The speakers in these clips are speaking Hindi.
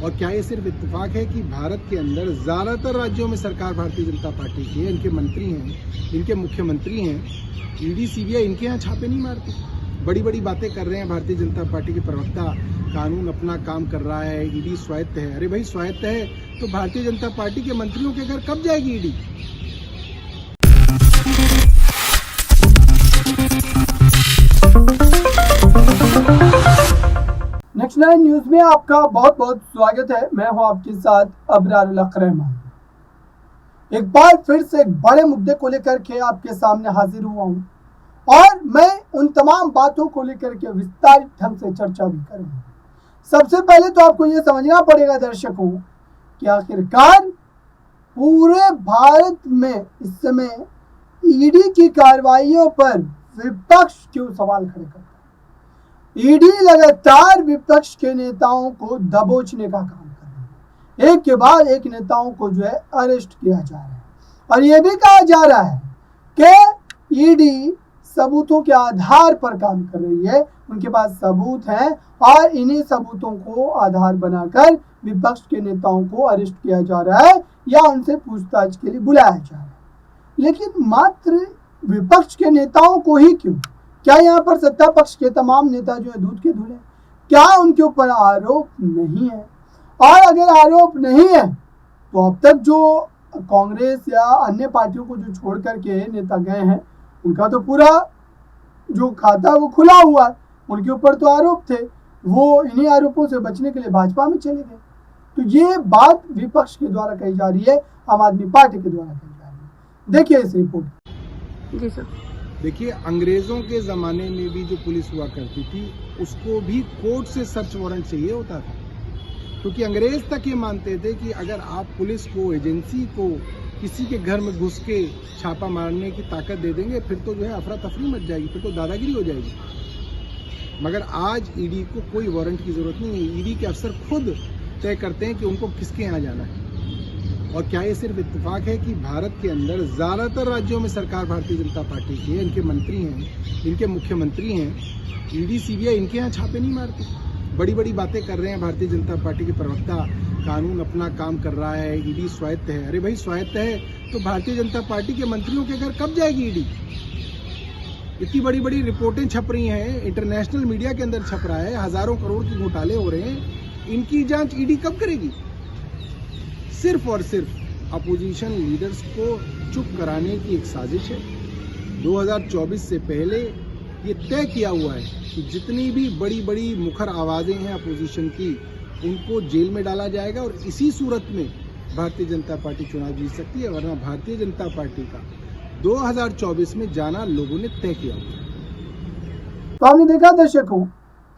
और क्या ये सिर्फ इत्तेफाक है कि भारत के अंदर ज़्यादातर राज्यों में सरकार भारतीय जनता पार्टी की है, इनके मंत्री हैं, इनके मुख्यमंत्री हैं, ईडी सीबीआई इनके यहाँ छापे नहीं मारती। बड़ी बड़ी बातें कर रहे हैं भारतीय जनता पार्टी के प्रवक्ता, कानून अपना काम कर रहा है, ईडी स्वायत्त है। अरे भाई स्वायत्त है तो भारतीय जनता पार्टी के मंत्रियों के घर कब जाएगी ईडी? नेक्स्ट 9 न्यूज में आपका बहुत बहुत स्वागत है। मैं हूं आपके साथ अबरारुल हक रहमान। एक बार फिर से एक बड़े मुद्दे को लेकर के आपके सामने हाजिर हुआ हूं और मैं उन तमाम बातों को लेकर के विस्तारित ढंग से चर्चा भी करूंगा। सबसे पहले तो आपको यह समझना पड़ेगा दर्शकों कि आखिरकार पूरे भारत में इस समय ईडी की कार्रवाइयों पर विपक्ष क्यों सवाल खड़े करता है। ईडी लगातार विपक्ष के नेताओं को दबोचने का काम कर रही है। एक के बाद एक नेताओं को जो है अरेस्ट किया जा रहा है और यह भी कहा जा रहा है कि ईडी सबूतों के आधार पर काम कर रही है। उनके पास सबूत हैं और इन्हीं सबूतों को आधार बनाकर विपक्ष के नेताओं को अरेस्ट किया जा रहा है या उनसे पूछताछ के लिए बुलाया जा रहा है। लेकिन मात्र विपक्ष के नेताओं को ही क्यों? क्या यहाँ पर सत्ता पक्ष के तमाम नेता जो है दूध के धुले? क्या उनके ऊपर आरोप नहीं है? और अगर आरोप नहीं है तो अब तक जो कांग्रेस या अन्य पार्टियों को जो छोड़ करके नेता गए हैं उनका तो पूरा जो खाता वो खुला हुआ है। उनके ऊपर तो आरोप थे, वो इन्हीं आरोपों से बचने के लिए भाजपा में चले गए। तो ये बात विपक्ष के द्वारा कही जा रही है, आम आदमी पार्टी के द्वारा कही जा रही है। देखिए इस रिपोर्ट। जी सर। देखिए, अंग्रेजों के ज़माने में भी जो पुलिस हुआ करती थी उसको भी कोर्ट से सर्च वारंट चाहिए होता था, क्योंकि अंग्रेज तक ये मानते थे कि अगर आप पुलिस को, एजेंसी को किसी के घर में घुस के छापा मारने की ताकत दे देंगे फिर तो जो है अफरा तफरी मच जाएगी, फिर तो दादागिरी हो जाएगी। मगर आज ईडी को कोई वारंट की ज़रूरत नहीं है। ईडी के अफसर खुद तय करते हैं कि उनको किसके यहाँ जाना है। और क्या ये सिर्फ इत्तेफाक है कि भारत के अंदर ज़्यादातर राज्यों में सरकार भारतीय जनता पार्टी की है, इनके मंत्री हैं, इनके मुख्यमंत्री हैं, ईडी सीबीआई इनके यहाँ छापे नहीं मारती। बड़ी बड़ी बातें कर रहे हैं भारतीय जनता पार्टी के प्रवक्ता, कानून अपना काम कर रहा है, ईडी स्वायत्त है। अरे भाई स्वायत्त है तो भारतीय जनता पार्टी के मंत्रियों के घर कब जाएगी ईडी? इतनी बड़ी बड़ी रिपोर्टें छप रही हैं, इंटरनेशनल मीडिया के अंदर छप रहा है, हजारों करोड़ के घोटाले हो रहे हैं, इनकी जांच ईडी कब करेगी? सिर्फ और सिर्फ अपोजिशन लीडर्स को चुप कराने की एक साजिश है। 2024 से पहले ये तय किया हुआ है कि जितनी भी बड़ी बड़ी मुखर आवाज़ें हैं अपोजिशन की उनको जेल में डाला जाएगा और इसी सूरत में भारतीय जनता पार्टी चुनाव जीत सकती है, वरना भारतीय जनता पार्टी का 2024 में जाना लोगों ने तय किया हुआ है। तो आपने देखा दर्शकों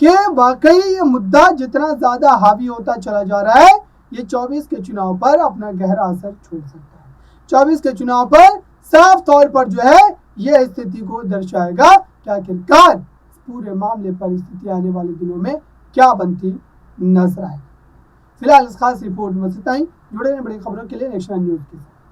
कि वाकई ये मुद्दा जितना ज्यादा हावी होता चला जा रहा है ये 24 के चुनाव पर अपना गहरा असर छोड़ सकता है। 24 के चुनाव पर साफ तौर पर जो है यह स्थिति को दर्शाएगा कि आखिरकार पूरे मामले पर स्थिति आने वाले दिनों में क्या बनती नजर आएगी। फिलहाल इस खास रिपोर्ट में इतना ही। जुड़े रहें बड़ी खबरों के लिए नेक्स्ट 9 न्यूज के साथ।